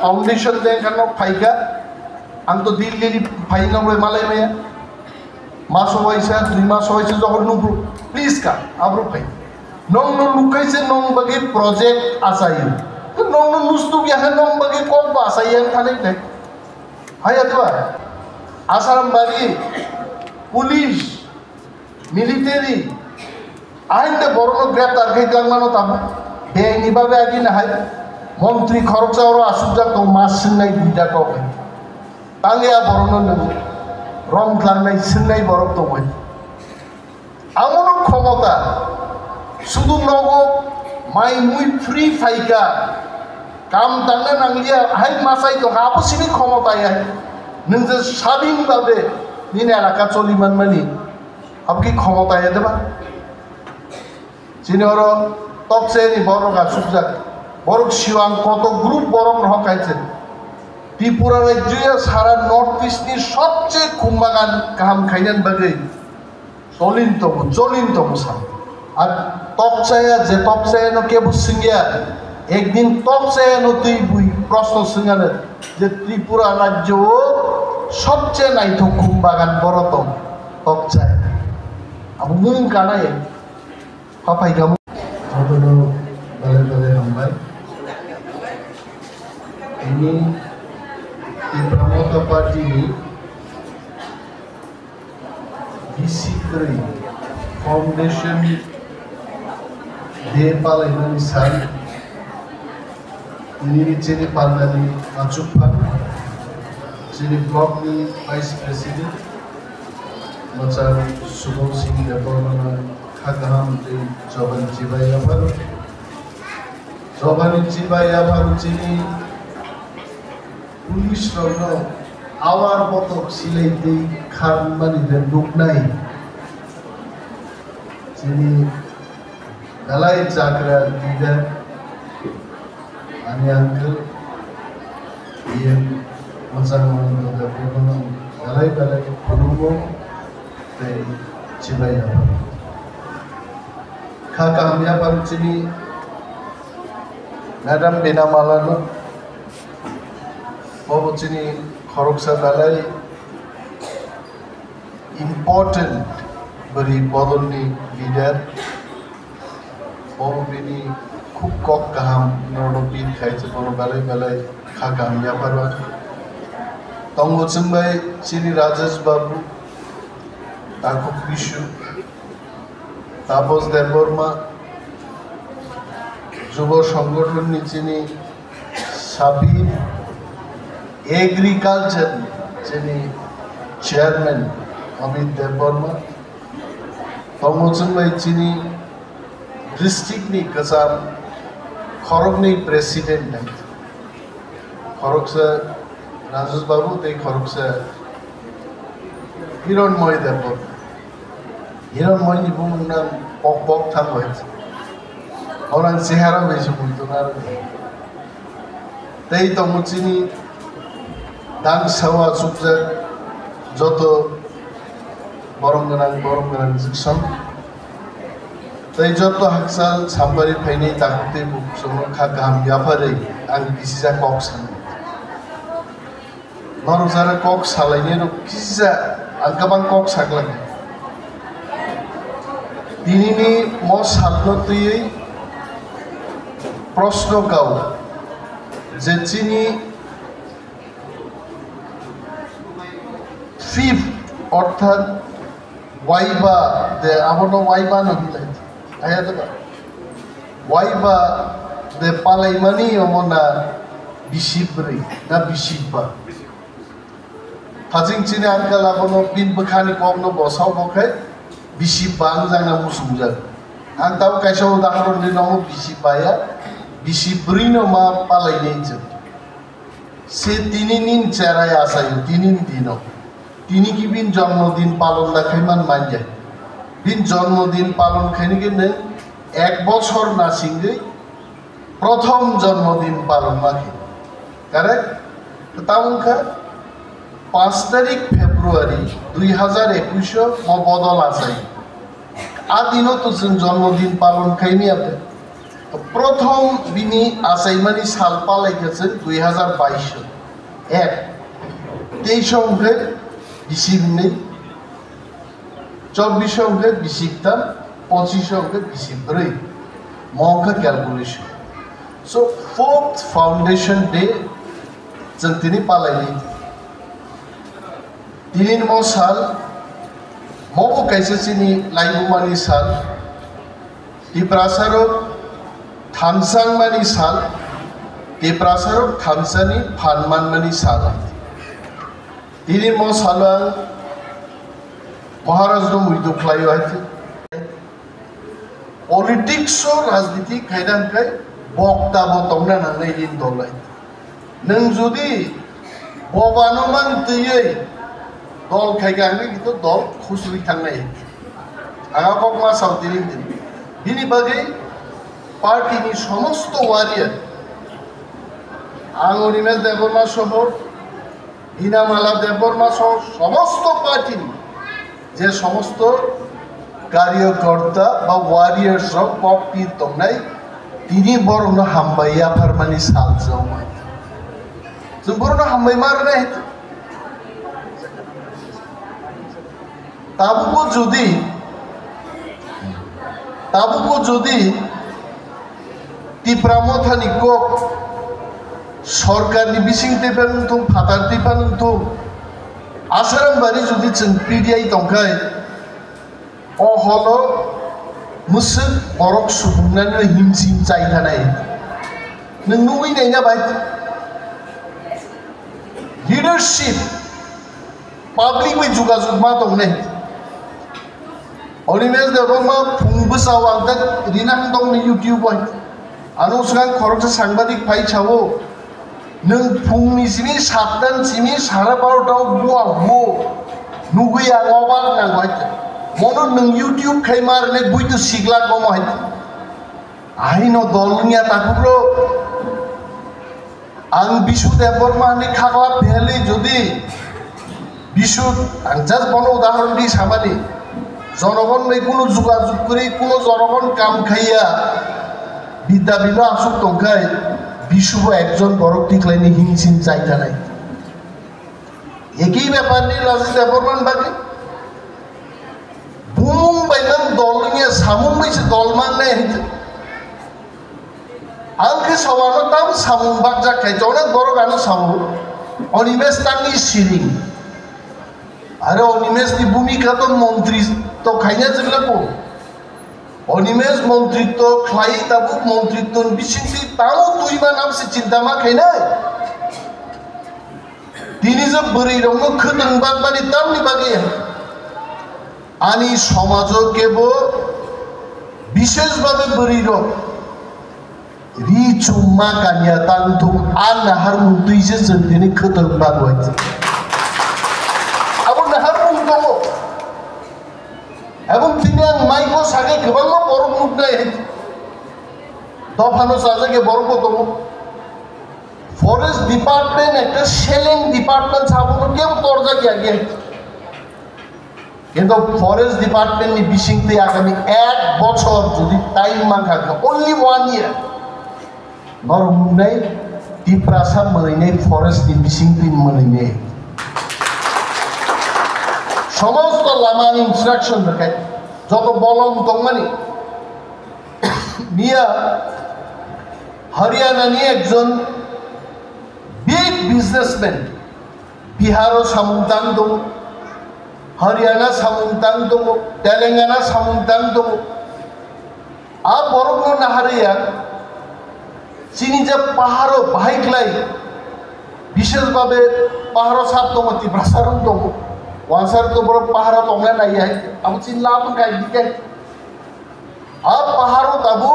Foundation दे करना फाइका आं तो दिल्ली फाइना बोले माले में मासो वैसा 2 मास वैसा जगह नुब्रु प्लीज का आब्रु फाइ नों नो लुकाई से नों बगे प्रोजेक्ट आसाई नों नो नुस्तु क्या है नों बगे कौन बासाई है खाने थे हाय अथवा आसाराम बागी पुलिस मिलिटेरी आइन दे बरोनो ग्रेप्तार के गंगमानो ताम बेआईनी बाबे आगी ना हाय मंत्री खरचा और आसुजा तो मासुन्नाय बिदा को तांगेया बरोनो नों रंग लांनाय सिन्नाय बरक तो मोय आमनो क्षमता शुधु नगो माई मुई फ्री फाइका काम दांना नांगलिया हाय मासाई तो आपसिनि क्षमता या नोंजे साबिन बाबे निने एलाका चलिमान मानि आपकी क्षमता या देबा जिनेरो तपसेनि बरगा सुबजाक बरक शिवां कत ग्रुप बरक हकाइছে त्रिपुरा राज्य सारा नॉर्थ ईस्ट नि सबचेয়ে खुमबागान गाहाम खाइनान बागै चलिनतम सान আর তপসায়া যে তপসায়ানো কে বুসিংয়া একদিন তপসায়ানো তুই বুই প্রশ্ন সিঙ্গালে যে ত্রিপুরা রাজ্য সবচেয়ে নাইতো খুমবাগান বড়তম তপসায় আবু মুন কানায় পাপাই গামু হতনো বলে হামবাই ini di Pramoda Party ini DC3 Foundation dia paling besar ini jadi pandani Acupan jadi blok ni Vice President macam Subham Singh Department Khagam di Jawan Jibaya baru jadi police रंगनो आवार बतक सिलाइते खारमानि दे दुखनाय जिनि दालाय जाग्रा lidar आंनि आंगो बियो मोजां मोनदों बरनो दालाय खुलुमो दे जिबाया खागामिया बारुचिनि मैडम बिना मालानो Bobocini Khoroksa Dalai important beri bodolni leader Bobini khub kok kaham nono bin khaise bono balai khagam ya parwa Tongo chungbai chini Rajesh Babu Tako Krishu Tapos Deborma Jubo Songgothon ni chini Sabir agriculture चेनी chairman Amit Debbarma तंगोचुंग बाई चीनी district नि कसाम खरग नि president है खरग से राजेश बाबू ते खरग से हिरणमय देवबर्मा हिरणमय नि बुंना पक थांग होइছে औरां सेहारा बेसु बुंतोना तेई तंगोचिनी दां सावा सुबजा जतो बरम जिक्सन तै जतो हाकसाल सामबारि फाइनै ताकते बुकसंग खा गाम याफारै आं बिसिजा कक्सन नरजारा कक सालायने र बिसिजा आं गोबां कक सागलाङो दिनैनि म साबनतयै प्रश्न गाव जे चिनि fifth অর্থাৎ ওয়াইবা দে আবনো ওয়াইবা নহিলাই আয়া দেবা ওয়াইবা দে পালাইমানি অমনা বিশিবরি না বিশিববা হাজিং চিনে আনকাল আবনো বিন বখানি কমনো বসাও বখাই বিশিববা আং জানা মুসুমজার आं ताव कायसाव उदाहरण दिनाव बिसिबाया बिसिब्रैनो मा पालायनायजो से दिनैनि चेराय आसायो दिनैनि दिनाव তিনি কি বিন জন্মদিন পালন দেখাইমান মানজায় বিন জন্মদিন পালন খাইনিকে নে 1 বছর না সিংগে প্রথম জন্মদিন পালন মাখে কারেক্ট তামুখা 5 তারিখ ফেব্রুয়ারি 2021 ম বদল আসাই আদিনো তো জন্মদিন পালন খাইনি আপে প্রথম বিনি আসাইমানি সাল পালাই গেছে 2022 এক 23 অঙ্কে বিশিক নেই 24 অঙ্কে বিশিকতাম 25 অঙ্কে বিশিক ব্রই মঙ্কা calculation so fourth foundation day जों दिनै पालायनि दिनै म साल मबो काइसेसिनि लाइबुमानि साल दिप्रासारो थानसांमानि साल दिप्रासारो थानसानि फानमानमानि साल दिनै म साला महाराज दं उइदो फ्लायो आइते पलिटिक्स राजनीति खायदांखाय बक्ता बतंना नांनाय दिन दलाय नों जुदि बबानुमान दैयै दल खायगांनि किन्तु दल खुसुरि थांनाय आंहा कक मासाव दिनै दिन बिनि बागै पार्टीनि समस्त वारियर आं अनिमेष देबबर्मा सह हिनामाला देबबर्मा सह समस्त पार्टीनि जे समस्त कार्यकर्ता बा वारियर्स पप्पी दंनाय दिनै बरनो हामबाय आफारमानि सालजों जों बरनो हामबाय मारनाय ताबुबो जुदि तिप्रामथानि कक सरकारनि बिसिंते फानुथुं फादारति फानुथुं आसारामबारि जुदि जों पिडिआइ दंखाय अहल मुसु बरक सुबुंनानै हिमसिम जायथानाय नों नुयैनाय ना बाय लीडरशिप पब्लिक में जुगाजुग मा दंनाय अनिमेष देबबर्मा फुंबोसाव आं दा रिनां दं यूट्यूब आव आनो सिगां खरकसा सांबादिक फाइ छावो नों फुंनि सिमि 7 दान सिमि 12:30 बुआ बो नुगैया अबाक नांबाय मनो नों यूट्यूब खाय मारने बुइतो सिगला गमाय आइनो दलनिया ताकुरो आं बिशु देबबर्मानि खागला भेले जुदि बिशु आं जास्ट बनो उदाहरण दि सामानि जनगण नै कोनो जुगाजुग करि कोनो जनगण काम खाइया बिद्या बिलो आसुक दंखाय बिशुबो एकजन बरक टिकलायनि हिंसिन जायथानाय एकै बेपारनि राजु देबबर्मान बागै बुंबाय नों दलनिया सामुं बैसो दलमांनाय आंखौ सावानो ताम सामुं बागजाखाय जौना बरगानो सावो अनिमेष तांनि सिरिं आरो अनिमेषनि भूमिका तो मंत्री तो खायना जोंलाबो अनिमेष मंत्रित्व ख्लाय ताबु मंत्रित्व बिसिंति तामो तुइमा नामसे चिंता मा खायनाय दिनै जों बोरै रंनो खोदोंबा माने तामनि बागै आनि समाजो केबो विशेषभावे बोरै रं रिचुम्मा कानिया तांथुम आन नाहार मुंतैसे जों दिनै खोदोंबा गय आबो नाहार मुं दङ এবং তিনি মাইকো সাগে গোबां बरक नुनाय दफानो साजागे बरक दङ फरेस्ट डिपार्टमेंट একটা সেলিং ডিপার্টমেন্ট সাবনো কেউ দরজা গিয়া কিন্তু ফরেস্ট ডিপার্টমেন্টনি বিশিংতে আগামী 1 বছর যদি টাইম মাখাকে অনলি 1 ইয়ার নরমুনাই টিপ্রাসা মরিনাই ফরেস্টনি বিশিংতে মরিনাই সমস্ত লামানি ইনস্ট্রাকশন রাখায় যত বলম দংমানি মিয়া হরিয়ানানি একজন বিগ বিজনেসম্যান বিহারও সামুংতাং দङ हरियाणा सामुंतां दङ तेलेंगाना सामुंतां दङ आ बरगनो नाहारिया चिनि जे पाहारो बाहायख्लाय विशेषभावे पाहारो साप दङ तिब्रासारं दङ वांसार तो बरो पाहारो दंना नाय अब चिन लाबन गाय दिके आ पाहारो ताबु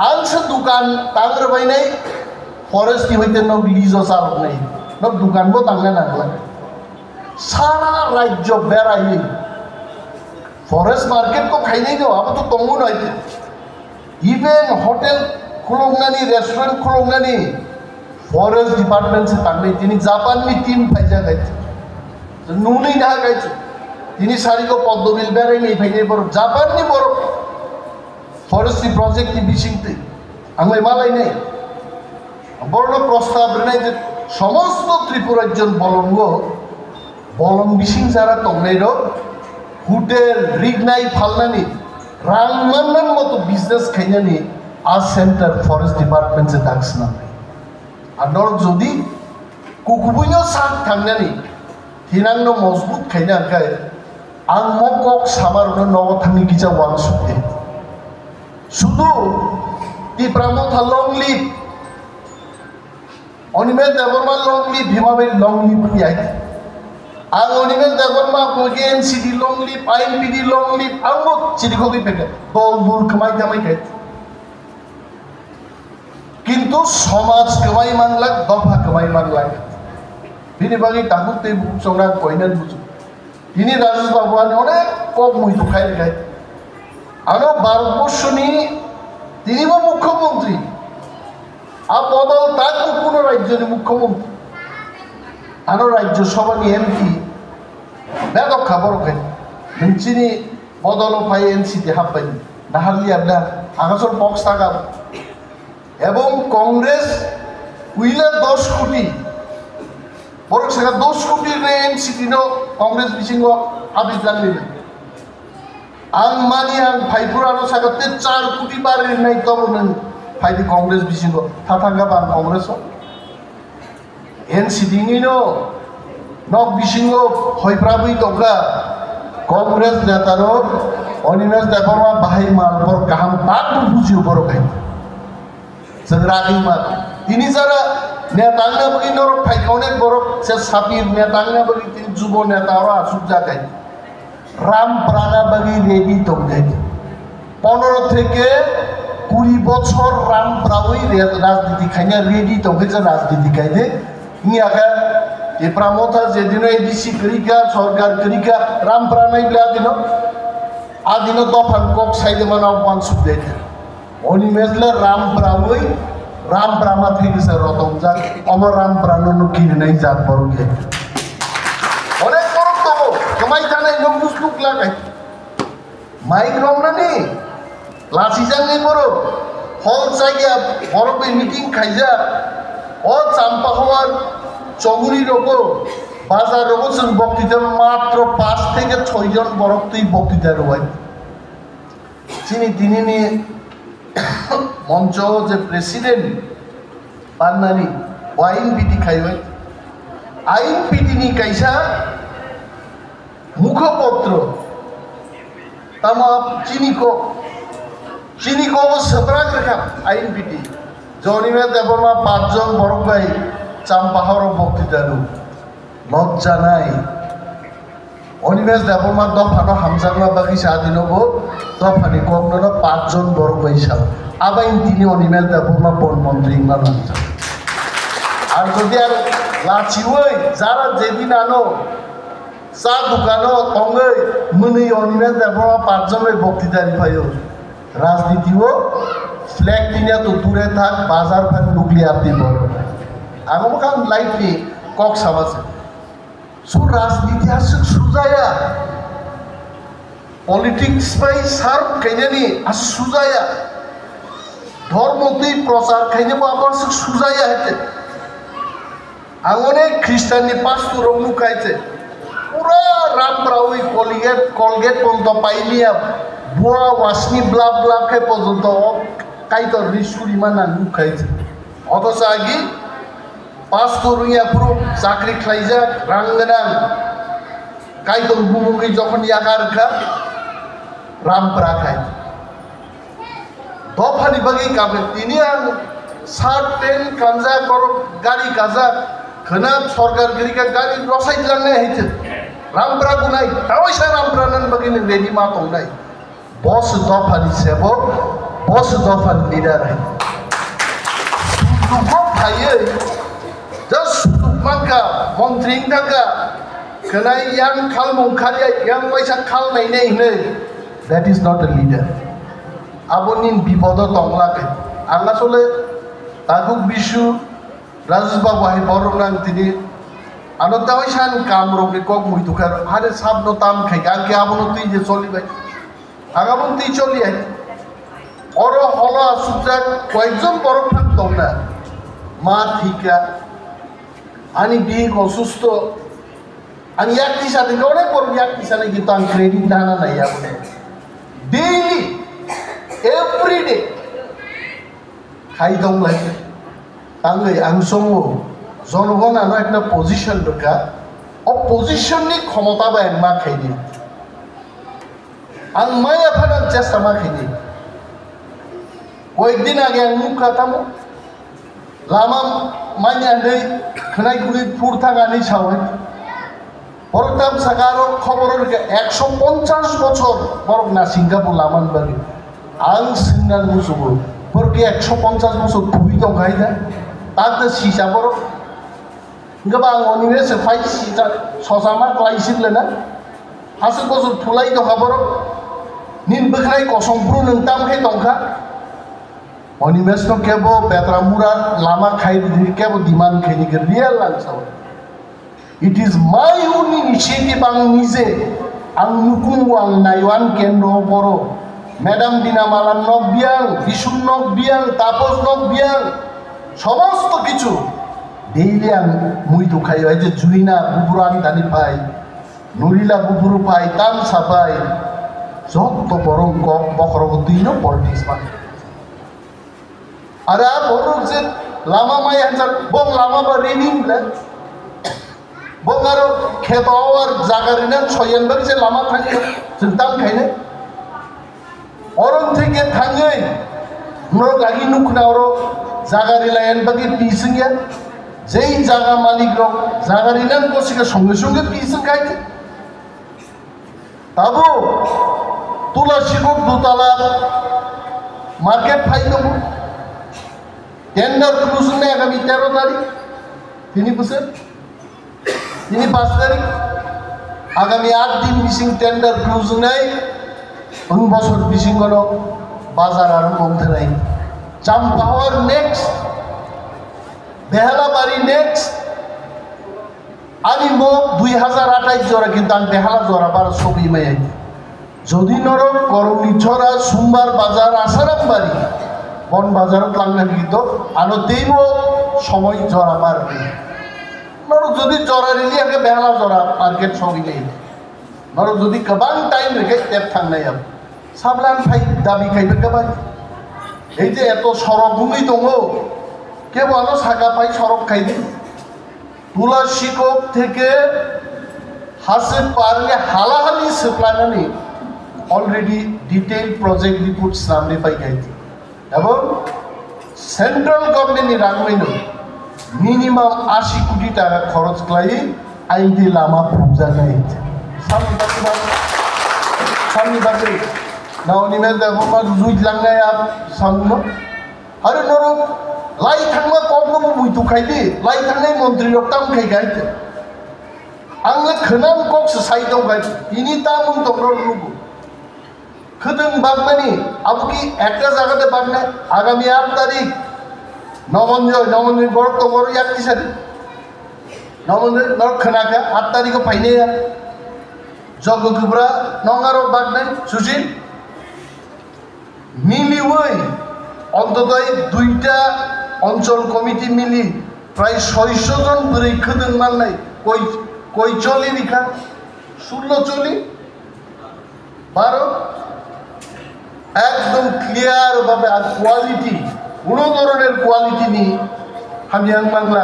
आंस दुकान तांग्र बायनाय फरेस्ट नि होइते न लीजो सारनाय न दुकान बो तांना नागला सारा राज्य बेरायै फरेस्ट मार्केट को खायनाय दो अब तो दंगो नायते इवेन होटेल खुलंनानि रेस्टुरेंट खुलंनानि फरेस्ट डिपार्टमेंट से तांनाय दिनै जापाननि टीम फायजा गायते नुनै ना गायते दिनै सारिखौ पद्मबिल बेरायनाय फायनाय बर जापाननि बर फरेस्ट प्रोजेक्ट नि बिसिंते आंलाय मालायनाय बरन प्रस्ताब होनाय जे समस्त त्रिपुराज्यन बलंग बलं बिसिं जारा तंनाय रो होटेल रिगनाय फालनानि रां मानमान मतो बिजनेस खायनानि आ सेंटर फरेस्ट डिपार्टमेंट से दाक्सना आनर जदि कुकुबुनो साथ थांनानि हिनांनो मजबूत खायना खाय आं मकक सामारनो नव थांनि गिजा वान सुदे सुदु तिप्रामो था लंग लिव अनिमेल देवरमा लंग लिव भीमाबे लंग लिव याय आं अनिमेल देवरमा कोगे NCD long live INPD long live आंबो चिरिखोगि पेके दल बुल खमाय जामाय खाय किंतु समाज कमाई मानलाक दफा कमाई मानलाक बिनि बागै दागु ते बुसंना कयना बुजु बिनि राजेश बाबुआनि अनेक कक मुइतु खाय खाय आरो भारतबर्षनि तिनिबो मुख्यमंत्री आ बदल ताकु कोनो राज्यनि मुख्यमंत्री आरो राज्य सभानि एमपि बेदक खबर खाय नोंसिनि बदल फाय एनसीटी हाबबाय नाहालियाबना आगासर बक्स थागा এবং কংগ্রেস উইলা 10 কোটি বড় সেটা 10 কোটি এনসিটি নো কংগ্রেস বিসিঙ্গ আবি জানলিলে আং মানি আং ফাইপুরানো সাগতে 4 কোটি বারে নাই তবন ফাইদি কংগ্রেস বিসিঙ্গ থাথাঙ্গা বাং কংগ্রেস এনসিটি নিনো নক বিসিঙ্গ হইপ্রাবই দগা কংগ্রেস নেতানো অনিমেষ দেবরমা বাহাই মালবর কাহাম তাক বুঝিও বড় খাই Segeragi mat. Ini cara netangnya begini orang faikaunet borok sesapir netangnya begini jubo netara subjakai. Ram prana bagi ready tongkai. 15 থেকে 20 বছর রাম প্রাওই রাজনীতি খাইনা রেডি তংকে যে রাজনীতি খাইতে নি আগা এ প্রামতা যেদিন এডিসি করিকা সরকার করিকা রাম প্রাণাই ব্লা দিন আদিন দফান কক সাইদে মানাও পান সুদেতে oni mesle ram prawoi ram prama thik se rotom jak amar ram pranonu kirnai jak boruge onek borok to kamai janai no musluk lagai maik romnani lasi jangai borok hol jagya borobe meeting khaija o champa hawar choguri rogo bazar rogo sun boktita matro 5 থেকে 6 জন borok tui boktita roi chini dinini মঞ্চ যে president পান্নানি আইন PT খাইবে আইন পিটিনি কাইসা মুখপত্র তামা চিনিকো সবরাগ রেখা আইন PT জনিমে Debbarma 5 জন বড় ভাই চাম্পাহর বক্তৃতারু লজ্জা নাই অনিমেষ দেবমা দফানো হামজাংলা বাকি সাদিনব দফানি কমনো 5 জন বড় পয়সা আবাইন তিনি অনিমেষ দেবমা বনমন্ত্রী ইংলাম আর যদি আর লাচি ওই যারা যেদিন আনো চা দোকানো তঙ্গই মনে অনিমেষ দেবমা 5 জনের বক্তৃতারি পাইও রাজনীতিও ফ্ল্যাগ দিনিয়া তো দূরে থাক বাজার ফান নুক্লিয়ার দিব আমাকে লাইটলি কক সামাছে সো রাজনীতি আসুক সুজায়া পলিটিক্স বাই সার্ভ খাইনানি আস সুজায়া ধর্মতেই প্রচার খাইনাবো আবার সুজায়া হেতে আঙনে খ্রিস্টাননি পাঁচটো রং নুকাইছে পুরা রামরাওই কলগেট পর্যন্ত পাইলিয়া বুয়া ওয়াসনি ব্লাব ব্লাব খাই পর্যন্ত কাইতর রিসুরি মানা নুকাইছে অথচ আগে পাঁচটো রুইয়া পুরো চাকরি খাইজাক রাঙ্গান কাইতর বুমুকি যখন ইয়াকার খা রামপ্রা খাই দফানি বাকি কামে তিনি আং শার্ট প্যান্ট কাঞ্জা করো গাড়ি কাজা খানা সরকার গিরিকা গাড়ি রসাই লাংনে হইছে রামপ্রা গুনাই তাওইসা রামপ্রা নান বাকিনি রেডি মা তংনাই বস দফানি সেবক বস দফানি লিডার হয় দুটো ভাইয়ে just mangka montring daga kenai yang khal mongkhalia yang paisa khal nai nei ne that is not a leader abonin bipodo tonglake anga sole taguk bishu rajesh babu hai borong tini ano tawai san kam rokni kok muitukar hare sabno tam khai ganke abono tui je choli bai agabon tui choli ai or হল আসুক কয়েকজন বড় থাকতাম না মা থিকা আমি বিয়ে অসুস্থ আমি একটি সাথে অনেক বড় একটি সাথে কিন্তু আমি ক্রেডিট দানা নাই আপনি ডেইলি এভরিডে খাই দম লাগে তাহলে আমি সঙ্গ জনগণ আনো একটা পজিশন দরকার ও পজিশননি ক্ষমতা বা মা খাই দিই आं माया फाना চেষ্টা মা খাই দিই কয়েকদিন আগে আমি মুখ খাতামো লামা মাইনে আন্दै খানাই গুলি ফুর থাকানি সাওয়াই বড়তাম সাকারো খবরের 150 বছর বরক না সিঙ্গাপুর লামান বাড়ি আং সিঙ্গান মুসুবো porque 150 বছর খুবই তো গাই না তাতে সিসা বড় গোবাं অনিমেসে ফাই সিসা সসামা ক্লাইছিলে না হাসে বছর ফুলাই তো খবর নিন বখাই কসমপ্রু নংতাম খাই দংখা অনিমেস তো কেবো বেতরামুরা লামা খাই কেবো দিমান খাইনি কে real আনসাও It is my own initiative ang নিজে ang nukung ang naiwan kendro boro Madam Dinamalan nok biang Bisun nok biang Tapos nok biang সমস্ত কিছু ডেইলি ang মুই তো খাই হয় যে জুইনা বুবুরান দানি পাই নুরিলা বুবুরু পাই তাম সাপাই যত বড় গপ বকরবদিনো পলিটিক্স মানে আরে বড় যে লামা মাই আনসার বং লামা বা রেনিং লে বঙ্গারো খেতাও আর জাগারিনা ছয়েনবার যে লামা থাকে চিন্তাম খাইনে অরণ থেকে থাঙ্গই নর গাগি নুখনা ওরো জাগারি লাইন বাকি পিসিংয়া যেই জায়গা মালিক রক জাগারিনা বসিকে সঙ্গে সঙ্গে পিসিং খাইতে তাবো তুলাসীপুর দুতলা মার্কেট ফাইদবো টেন্ডার ক্লোজিং নেই আগামী 13 তারিখ তিনি বুঝছেন তিনি 5 তারিখ আগামী 8 দিন মিসিং টেন্ডার ক্লোজিং নেই বছর মিসিং কোনো বাজার আর কমতে নাই চাম্পাওয়ার নেক্সট বেহালাবাড়ি নেক্সট আমি মোট 2028 জোড়া কিন্তু আমি বেহালা জোড়া বার ছবি মাই যদি নরক করণী ছড়া সোমবার বাজার আসারাম বাড়ি বন বাজারত লাংনা কিন্তু আনো দেব সময় জড়া পারবে নরক যদি জড়া রিলি আগে বেহালা জড়া মার্কেট ছবি নেই নরক যদি গোबां টাইম রেখে টেপ থাকনাই আম সাবলান ফাই দাবি খাইবে গোबां এই যে এত সড়ক ভূমি দङ কেবল সাকা পাই সড়ক খাইবে তুলাসীকোপ থেকে হাসে পারলে হালাহালি সেপ্লানানি অলরেডি ডিটেইল প্রজেক্ট রিপোর্ট সামনে পাই গাইতে এবং সেন্ট্রাল গভর্নমেন্টনি রাংমাইন মিনিমাম 80 কোটি টাকা খরচ খাই আইনটি লামা ফুজা নাই সামনে বাকি নাওনি মে দেখো জুই লাংনাই আপ সামনে আরে নরক লাই থাকমা কবনো মুইতু খাইদি লাই থাকনাই মন্ত্রী রক্তাম খাই গাইতে आंनो खोनाम कक्स साइडआव गाय इनि तामुं दंर लुगु खोदों बागमानि आबुकी একটা জায়গাতে বাগনা আগামী 8 তারিখ নবঞ্জয় বড় তো বড় একটি সাথে নবঞ্জয় নর খনাকা 8 তারিখে ফাইনে জগগুবরা নঙ্গারো বাগনাই সুশীল মিলি ওই অন্ততই দুইটা অঞ্চল কমিটি মিলি প্রায় 600 জন ধরে खोदों মাননাই কই চলি লিখা 16 চলি 12 একদম ক্লিয়ার ভাবে আর কোয়ালিটি কোন ধরনের কোয়ালিটি নি আমি আং বাংলা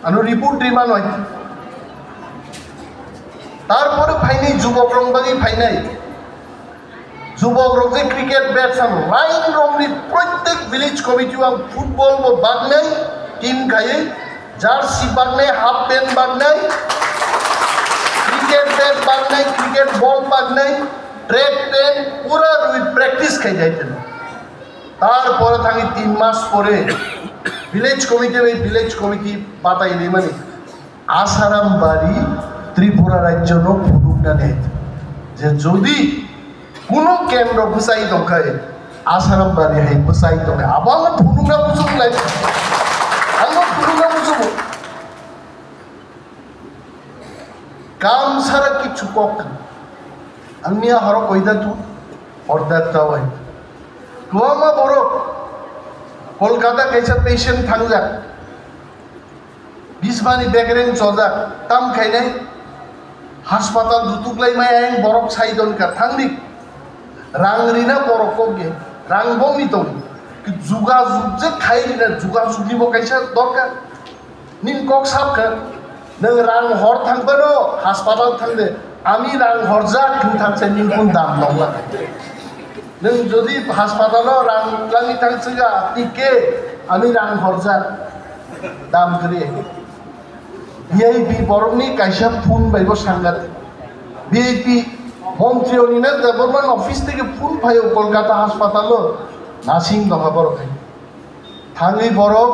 আনো রিপোর্ট রিমান হয় তারপরে ফাইনাই যুবক রংবাগি ফাইনাই যুবক রংজে ক্রিকেট ব্যাটস আম লাইন রংনি প্রত্যেক ভিলেজ কমিটি আম ফুটবল ও বাগনাই টিম গায়ে জার্সি বাগনাই হাফ প্যান্ট বাগনাই क्रिकेट बैट बागनाई क्रिकेट बॉल बागनाई ट्रेक पेन पूरा रुई प्रैक्टिस खाई जाइते तारपरे थांगी 3 मास परे विलेज कमिटी बाताई दे माने आसाराम बाड़ी त्रिपुरा राज्य नो फुडुकना नेत जे जदि कोनो केंद्र बसाई दंखाय आसाराम बाड़ी हाय बसाई दंखाय आबां फुडुकना बुसुक लाई आंनो फुडुकना बुसुक काम सारा किछु कक अन्य हर कइदा तू अर्धा तावाय गोवा बर कलकाता कैसा पेशेंट थांजा बिसमानी बेगरें जजा ताम खाइनाय हास्पाताल दुतुकलाय माय आयं बरफ साइदन का थांनि रांगरिना बरफ को गे रां बमी तो जुगा जुग जे खाइना जुगा जुगनि बो कैसा दरकार निन कक साबखा नों रां हर थांबानो हास्पाताल थांदे आमी रां हरजा थांसे निन कोन दाम नंला नों जदि हास्पातालाव रां लांनि थांसोगा टिके आमी रां हरजा दाम करे भिआईपि बरफनि कैसा फुन बायबो सांगाते भिआईपि मन्त्रिनिनो गभर्नमेन्ट अफिस থেকে फुन फायो कलकाता हास्पातालो नासिं दङा बरफ थाङै बरफ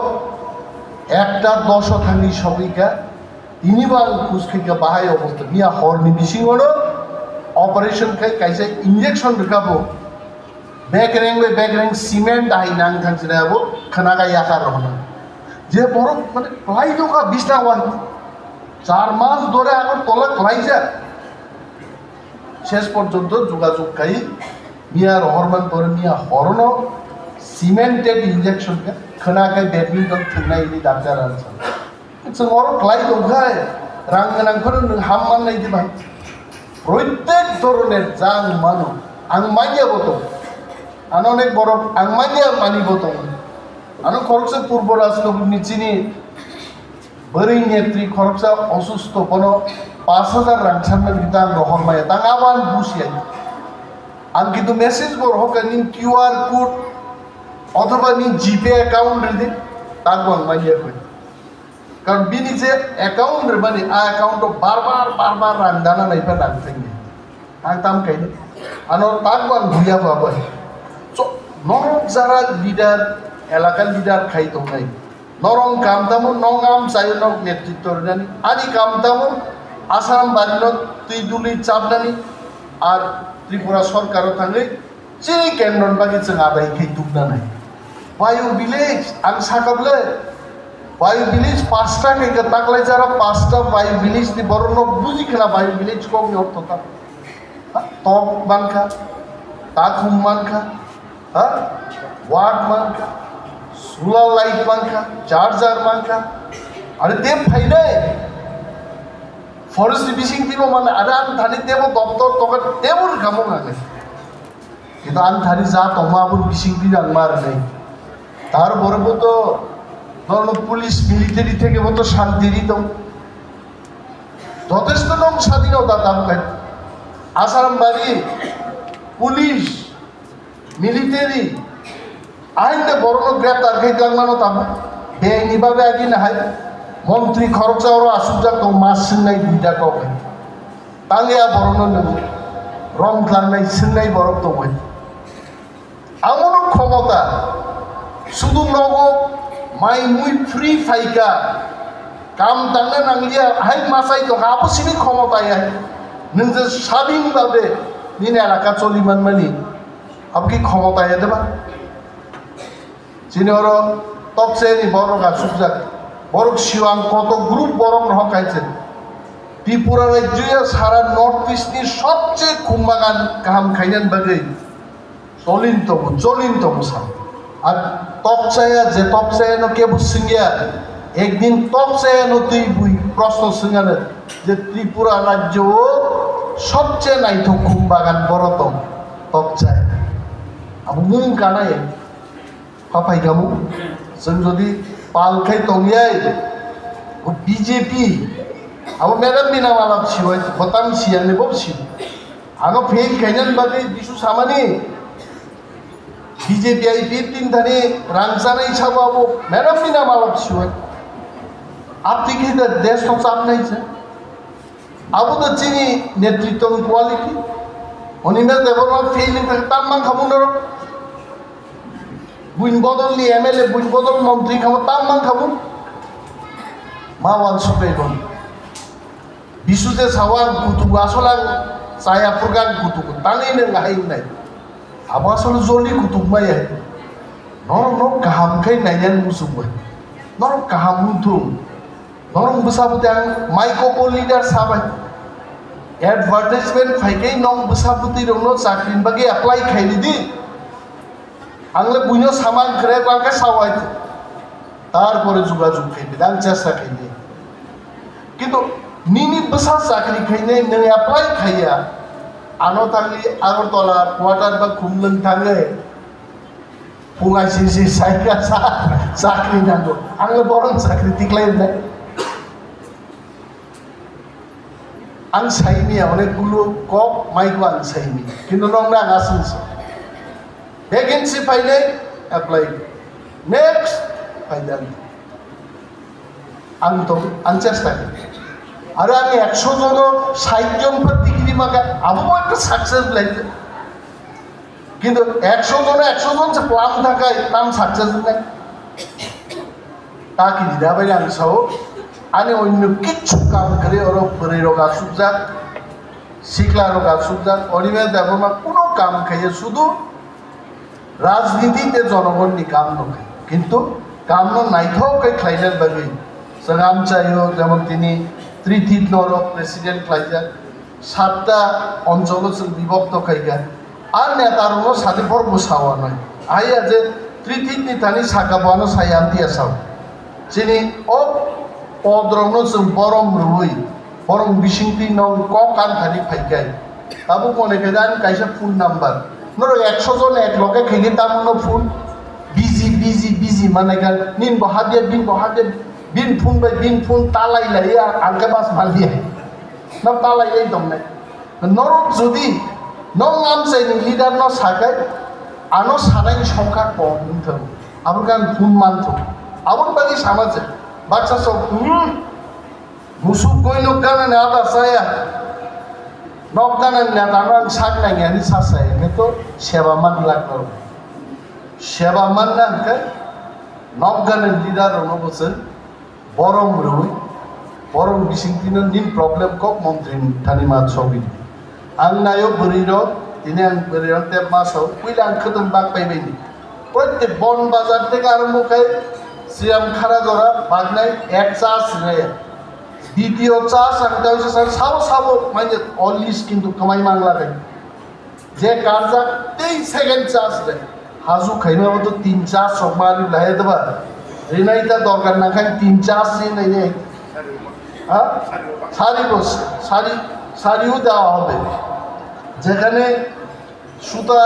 একটা 10 थाङै सबिका इनिबाल खुसखैका बाहाय अबस्था मिया हरनि बिसिङनो ऑपरेशन खाय कैसा इंजेक्शन रखाबो बैकरेंग सीमेंट आइ नां थांसिनाबो खनागा याकार रहना जे बरफ माने क्लाइदोका बिसना वान 4 मास धरे आगर तला क्लाइजा शेष पर्यन्त যোগাযোগ খাই मिया रहरमान धरे मिया हरनो सीमेंटेड इंजेक्शन का खनागा बैडमिंटन थंनायनि डाक्टर आनसा जों और क्लाइदोखाय रां गोनांफोर हाममान नायदि बाय प्रत्येक धरনের जां मानो आं मानियाबो दं आं अनेक बरफ आं मानिया मानिबो दं आं खरसे पूर्व राष्ट्रपति चिनि बरै नेत्री खरसा असुस्थ बनो 5000 रां साननो बिदां रहरमाया तांगाबान बुसिया आं किन्तु मेसेज बर हकानि क्यूआर कोड अथवा नि जीपे अकाउंट रे तागबां मानिया खै कारण बिनि जे अकाउंट रे माने आ अकाउंट बार बार रां दाना नायफा रां थैनि आं ताम खायनो आनो तागबां भुया बाबा सो नरक जारा लिडार एलाका लिडार खाय दंनाय नरम कामतामु नंगाम सायनक नेतृत्वरनानि आनि कामतामु आसाम बारिनो तैदुलि चाबनानि आर त्रिपुरा सरकार थाङै चिनि केन्द्रन बागि जों आदाय खै दुबनानै वायु विलेज आं साकाबले वायु विलेज 5टा के ताकलाय जारा 5टा वायु विलेज नि बरनो बुजि खना वायु विलेज को नि अर्थता तक मानखा ताखुम मानखा वार्ड मानखा सोलर लाइट मानखा चार्जर मानखा अरे ते फाइने फरेस्ट बिसिं तिबो माने आरो आं थानि तेबो दप्तर तक तेबो खामो नागे किन्तु आं थानि जा तमाबो बिसिं दिनां मार नै तार बरबो तो ধরো পুলিশ মিলিটারি থেকে মতো শান্তিরই তো যথেষ্ট নং স্বাধীনতা দাম খাই আসাম বাড়ি পুলিশ মিলিটারি আইনতে বড় গ্রেপ্তার খাইতাম মানো তাম বেআইনিভাবে আগে না হয় মন্ত্রী খরচা ওরা আসুক যা তো মাছ সিন্নাই দুইটা কবে তাঙ্গিয়া বড় নেব রং লাগাই সিন্নাই বরফ তো বই এমনও ক্ষমতা শুধু নগদ माई मुई फ्री फाइका काम दांना नांगलिया हाय मासाई तो हाबो सिनि क्षमताया नोंजे स्वाधीन भाबे निन एलाका चलिमान मानि आपकी क्षमताया देबा जिनर तपसेनि बरगा सुजाक बरक शिवां कत ग्रुप बरक रखायছে त्रिपुरा राज्य सारा नॉर्थ ईस्ट नि सबचेয়ে खुमबागान गाहाम खायनान बागै जलिनतम सान আর তপসায়া যে তপসায়ানো কে বুঝছিঙ্গিয়া একদিন তপসায়ানো তুই বুই প্রশ্ন সিঙ্গানে যে ত্রিপুরা রাজ্য সবচেয়ে নাইতো খুম বাগান বড়ত তপসায় আবু মুং কানায় পাপাই গামু जों যদি পালখাই তংয়াই ও বিজেপি আবু ম্যাডাম বিনা মালাপ ছিওই বতাম সিয়ানে ববছি আগো ফেল খাইনান বাদে বিশু সামানি बीजेपी आई 15 धने रांगसाने छाबाबो मैडम बिना मालक छुए आप दिखे द देश तो साफ नहीं छे अब तो चीनी नेतृत्व क्वालिटी उन्हीं में डेवलपमेंट फेलिंग तक ताममान खामुनरो बुइन बदल नि एमएलए बुइन बदल मंत्री खामु ताममान खामुन मावान सुपेगन बिसुजे सावान कुतु आसला साया पुरगान कुतु तानै नों हाय नाय आबासल जलि कुतुबमाय नरम गाहाम खाय नायनान मुसुबो नरम गाहाम मुथुम नरम बसाबते आं माइको लिडार साबाय एडभार्टाइजमेंट फाइकै नं बसाबती रनो चाकरिन बागे अप्लाई खायलिदि आंले बुझो सामान करे आंके सावाई तारपरे যোগাযোগ খাইবে आं চেষ্টা খাইবে কিন্তু मिनिट बसा चाकरी खाइने नों एप्लाइ खाइया आनो थांली आगरतला क्वार्टार बा खुमलुं थाङो फुङाइसे साइका चाकरी नांगौ आंनो बरं चाकरी तिक्लायनाय आं साइनिया अनेकगुलो कक माइको आं साइनि किन्तु नंना आं आसनसो भेकेन्सि फाइनाय एप्लाइ नेक्स्ट फाइनाल आं चेष्टा आरो आं 100 जन 60 जनफोर डिग्री मागा आबो একটা সাকসেস লাইছে কিন্তু 100 জন से प्लान थाखाय नाम साक्सेस নাই ताकि दिदाबाय आं साव आने अन्य किच्छु काम करे और बोरै रगा सुबजाक सिखला रगा सुबजाक अनिमे देबमा कोनो काम खाइए शुधु राजनीतिते जनगणनि काम नखाय किन्तु काम नाइथाव खाय खाइलेन बागै सगाम चाहियो जेमन तिनी तृतीय नर प्रेसिडेंट खाइजा 7टा अंचल विभक्त खाइगा और नेतारों साथी पर बुसावा नय आइया जे तृतीय नितानी साकाबानो सायांती आसाव जिनि ओ पद्रनो जों बरम रुई बरम बिसिंति नौ क कानथानि फाइगाय ताबु मनेखे दान काइसा फोन नाम्बार नरो 100 जन एक लगे खैनि तामनो फोन बिजी मानेगा निन बहादिया बिन फुन तालाई लाया आंके बास मालिया नम तालाई दमने नरक जुदी नम नाम से लीडर न सागाय आनो सानाय संखा कम आबो गान फुन मानथो आबो बागि समाजे बाच्चा सब मुसुक गइनो गान आदा साया नक गान नादानो आं साग नायनि सासाय नेतो सेवा मान लागो सेवा मान नांके नक गान लीडर न बसर बरम रुई बरम बिसिंतिनो निन प्रॉब्लम को मंत्री थानि मा छबि आं नायो बरिरो दिने आं बरिरो टेप मासाव कुइला आं खदम बाग पाइबायनि प्रत्येक बन बाजार থেকে आरम्भ खाय सियाम खारा जरा बागनाय एक चार्ज रे द्वितीय चार्ज आं दावसे सर साबो माने ऑलिस किन्तु कमाई मांगला रे जे कारजा 3 सेकेंड चार्ज रे हाजु खाइनाबो तो 3 चार्ज सकमारि लाय दबा रिनाइता दरकार ना खाय 3 चार्ज से नहीं हाँ सारिও দেওয়া হবে যেখানে সুতা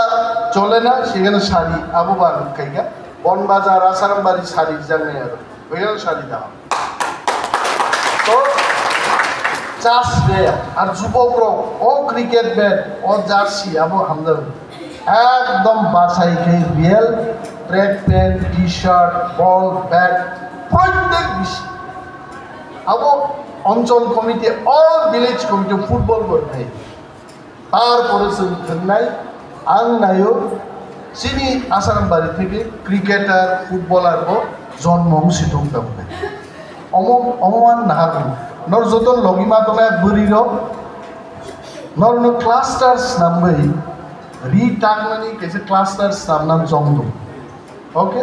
চলে না সেখানে শাড়ি আবু বান খাইগা বনবাজার আসারামবাড়ি শাড়ি জানে আর ওইখানে শাড়ি দেওয়া তো চাষ রে আর যুবকরা ও ক্রিকেট ব্যাট ও জার্সি আবু হামদার একদম বাছাই খাই real track pant T shirt ball bat প্রত্যেক বিষয় আবু অঞ্চল committee all village committee football করতে তারপরে নাই আং নাইও চিনি আসারামবাড়ি থেকে ক্রিকেটার ফুটবলার জন্ম সিটং দামনে অমমান নাহাবো নর যতন লগিমা তোমায় বুড়ির নর ক্লাস্টার্স নামবাই রিটাকনানি কেসে ক্লাস্টার্স নাম জমদ ওকে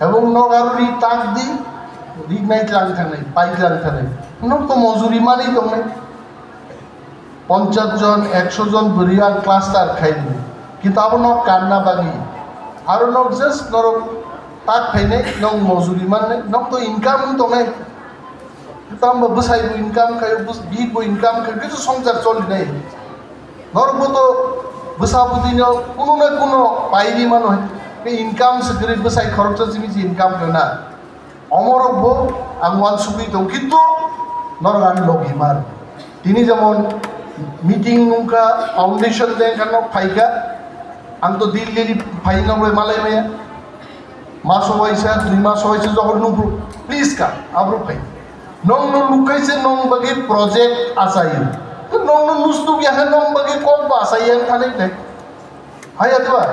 এবং নর আর রিটাক দি রিগনাইট লাং থানাই বাইক লাং থানাই নর তো মজুরি মানেই তোমনে 50 জন 100 জন বুড়িয়া ক্লাস্টার খাইনি কিন্তু আবার নক কান্না বাগি আর নক জাস্ট নর তাক খাইনে নক মজুরি মানে নক তো ইনকাম তোমনে তাম বসাইবো ইনকাম খাই বিবো ইনকাম খাই কিছু সংসার চলি নাই নরবো তো বসাবুদিনো কোনো না কোনো পাইনি মানুষ ইনকাম সেক্রেট বসাই খরচ জিনিস ইনকাম না অমরব্য আংওয়ান সুবি তো কিন্তু নরগান লগিমার তিনি যেমন মিটিং নুকা ফাউন্ডেশন দেখানো ফাইকা আং তো দিল্লি ফাইনাল মালাইমায়া মাস হইছে 2 মাস হইছে যখন নুব্রু প্লিজ কা আব্রু ফাই নং লুকাইছে নং বাগে প্রজেক্ট আসাই নং নুস্তু ইয়াহে নং বাগে কম আসাইয়ান খানে নাই হাই আতবা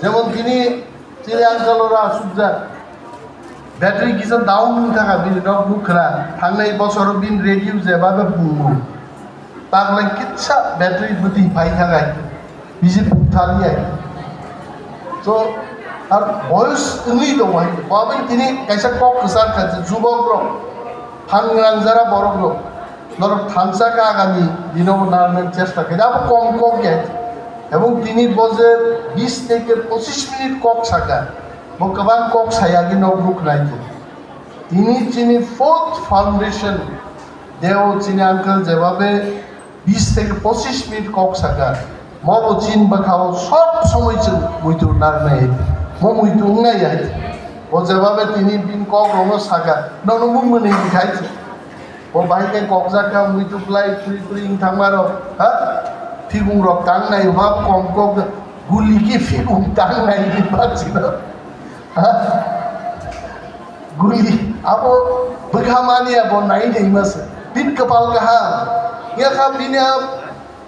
যেমন তিনি আঙ্কালরা সুজা ব্যাটারি কিছু ডাউন থাকা বিন ডক মুখরা থাংনাই বছর বিন রেডিউ যেভাবে বুমু তারলে কিচ্ছা ব্যাটারি বুতি ভাই থাকাই বিজি থালিয়ে তো আর বয়স উনি তো ভাই বাবিন তিনি কাইসা কক কসার খাচ্ছে যুবক রক থাংরাং যারা বড় লোক ধর থানসাকা আগামী দিনও নামের চেষ্টা করে আবার কম গে এবং তিনি বলছে 20 থেকে 25 মিনিট কক সাকা গোबां কক সায়াগি নবরুক নাইতো তিনি চিনি ফোর্থ ফাউন্ডেশন দেও চিনি আঙ্কেল যেভাবে 20 থেকে 25 মিনিট কক সাকা মবো চিন বাখাও সব সময় চিন মুইতু নারনাই মো মুইতু উংনাই আই ও যেভাবে তিনি বিন কক রঙ সাকা নন মুং মনে দেখাইছে ও বাইকে কক জাকা মুইতু প্লাই তুই তুই ইং থামারো হ্যাঁ ফিগুং রক টাং নাই ভাব কম কক গুলি কি ফিগুং টাং নাই দিবাছি না गुली अब बखामानी अब नाई नहीं मस बिन कपाल कहा या खा बिने अब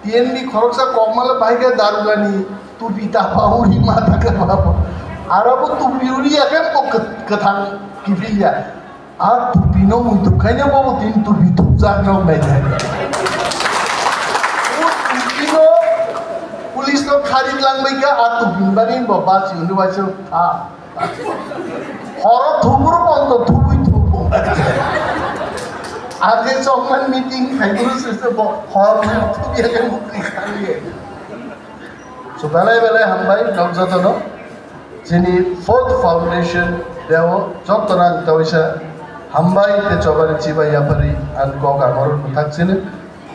PNB खरकसा कमल भाई के दारुगानी तू पिता पाहुरी माता के बाप आरब तू पिउरी आके कथा की फिलिया आ तू पिनो मुतु खाने बाबू तीन तू बितु जानो नहीं है तू पिनो पुलिस तो खारिज लांग में क्या आ तू बिंबानी बाबा चिंदु बाइसो था हर थुबुर बंद थुबुई थुबु आगे चौकन मीटिंग खाइबुरु सिस्टे हर थुबिया के मुक्ति खालिए सो बेलाय बेलाय हामबाय नवजतनो जिनि फोर्थ फाउंडेशन देव जतनां तवैसा हामबाय ते चबारि चिबाय याफारि आन गगा मरन थाकसिने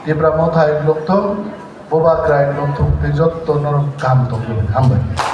देब्रा मथाय लोकथं बोबा ग्राय लोकथं ते जतनर काम तो हामबाय